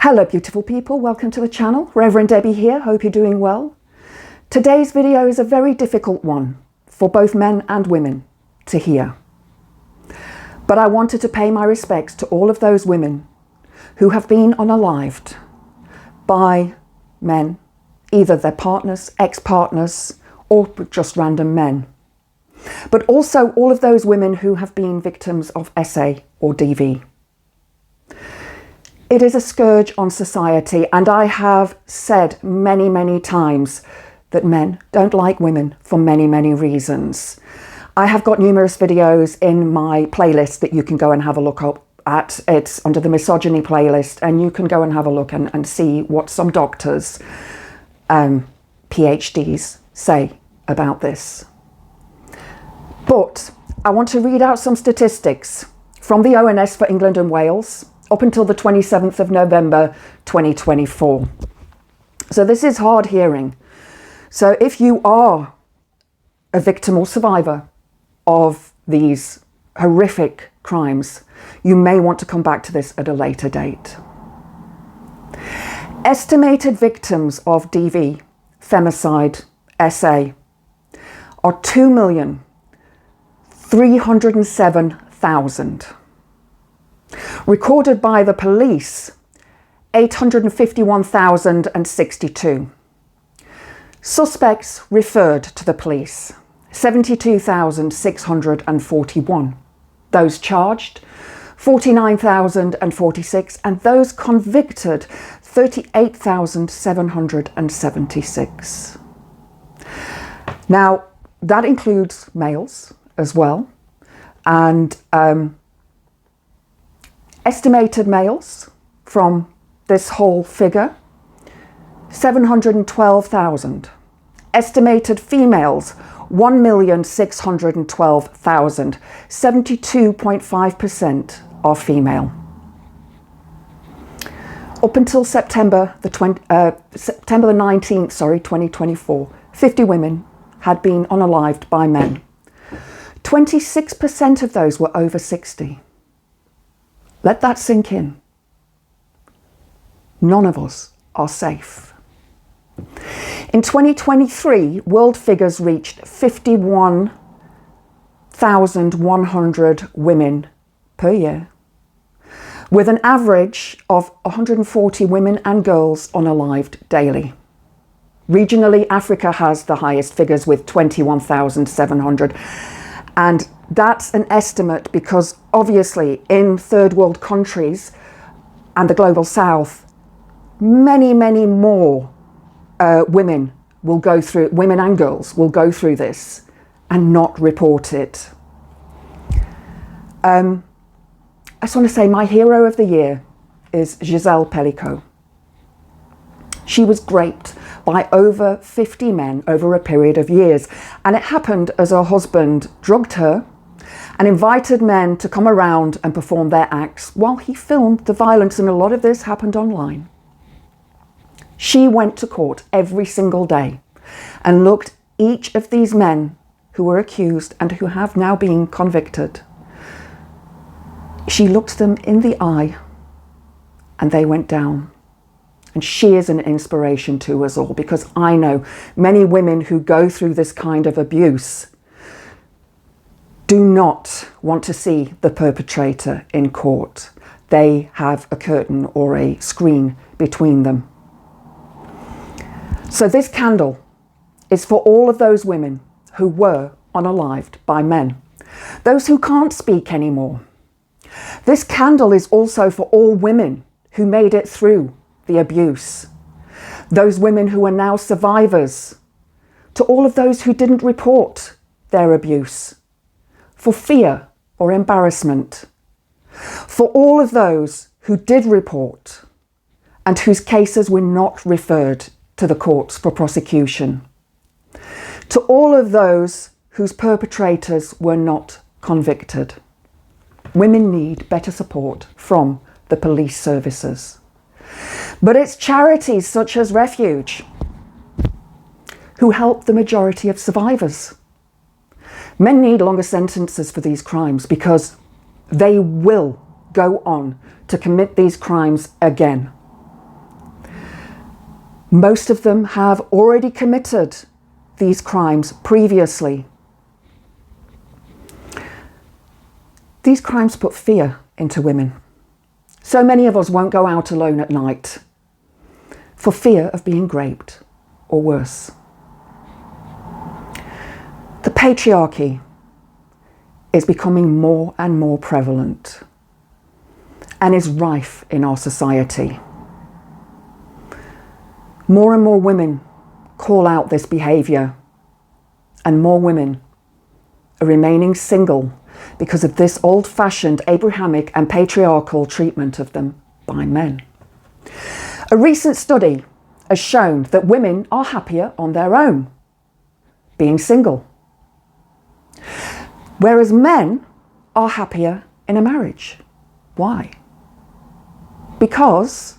Hello beautiful people, welcome to the channel. Reverend Debbie here, hope you're doing well. Today's video is a very difficult one for both men and women to hear. But I wanted to pay my respects to all of those women who have been unalived by men, either their partners, ex-partners, or just random men. But also all of those women who have been victims of SA or DV. It is a scourge on society, and I have said many times that men don't like women for many reasons. I have got numerous videos in my playlist that you can go and have a look at. It's under the misogyny playlist, and you can go and have a look and see what some doctors, PhDs, say about this. But I want to read out some statistics from the ONS for England and Wales up until the 27th of November 2024. So this is hard hearing. So if you are a victim or survivor of these horrific crimes, you may want to come back to this at a later date. Estimated victims of DV, femicide, SA are 2,307,000. Recorded by the police, 851,062. Suspects referred to the police, 72,641. Those charged, 49,046, and those convicted, 38,776. Now, that includes males as well, and estimated males from this whole figure, 712,000. Estimated females, 1,612,000. 72.5% are female. Up until September the 19th, 2024, 50 women had been unalived by men. 26% of those were over 60. Let that sink in. None of us are safe. In 2023, world figures reached 51,100 women per year, with an average of 140 women and girls unalived daily. Regionally, Africa has the highest figures with 21,700. And that's an estimate because obviously in third world countries and the global south, many more women and girls will go through this and not report it. I just want to say my hero of the year is Giselle Pellicot. She was raped by over 50 men over a period of years, and it happened as her husband drugged her and invited men to come around and perform their acts while he filmed the violence, and a lot of this happened online. She went to court every single day and looked each of these men who were accused and who have now been convicted. She looked them in the eye and they went down. And she is an inspiration to us all, because I know many women who go through this kind of abuse do not want to see the perpetrator in court. They have a curtain or a screen between them. So this candle is for all of those women who were unalived by men, those who can't speak anymore. This candle is also for all women who made it through the abuse, those women who are now survivors, to all of those who didn't report their abuse for fear or embarrassment, for all of those who did report and whose cases were not referred to the courts for prosecution, to all of those whose perpetrators were not convicted. Women need better support from the police services. But it's charities such as Refuge who help the majority of survivors. Men need longer sentences for these crimes because they will go on to commit these crimes again. Most of them have already committed these crimes previously. These crimes put fear into women. So many of us won't go out alone at night for fear of being raped or worse. The patriarchy is becoming more and more prevalent and is rife in our society. More and more women call out this behaviour, and more women are remaining single because of this old-fashioned Abrahamic and patriarchal treatment of them by men. A recent study has shown that women are happier on their own, being single, whereas men are happier in a marriage. Why? Because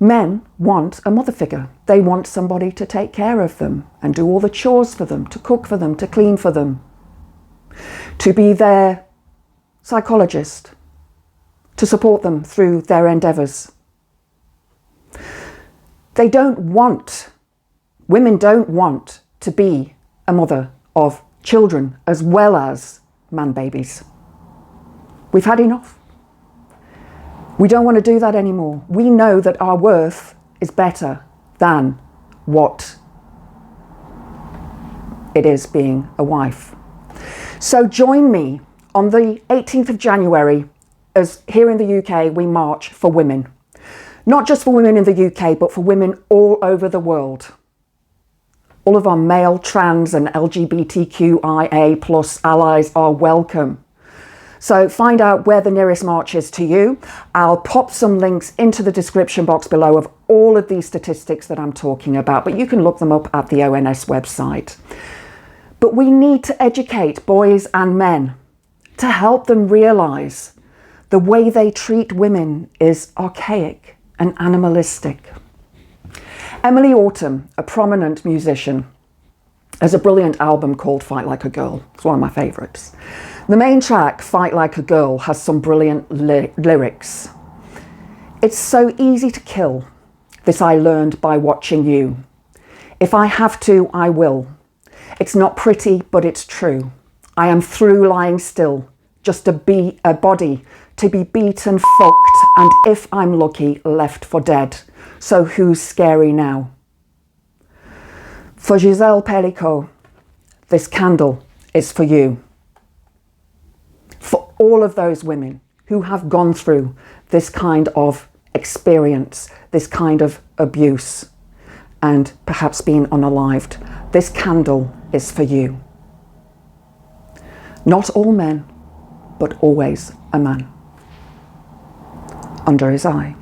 men want a mother figure. They want somebody to take care of them and do all the chores for them, to cook for them, to clean for them, to be their psychologist, to support them through their endeavours. Women don't want to be a mother of children as well as man babies. We've had enough. We don't want to do that anymore. We know that our worth is better than what it is being a wife. So join me on the 18th of January as here in the UK we march for women. Not just for women in the UK, but for women all over the world. All of our male, trans and LGBTQIA plus allies are welcome. So find out where the nearest march is to you. I'll pop some links into the description box below of all of these statistics that I'm talking about, but you can look them up at the ONS website. But we need to educate boys and men to help them realise the way they treat women is archaic and animalistic. Emily Autumn, a prominent musician, has a brilliant album called Fight Like a Girl. It's one of my favourites. The main track, Fight Like a Girl, has some brilliant lyrics. It's so easy to kill. This I learned by watching you. If I have to, I will. It's not pretty, but it's true. I am through lying still, just a body to be beaten, fucked, and if I'm lucky, left for dead. So who's scary now? For Giselle Pellicot, this candle is for you. For all of those women who have gone through this kind of experience, this kind of abuse, and perhaps been unalived, this candle is for you. Not all men, but always a man. Under his eye.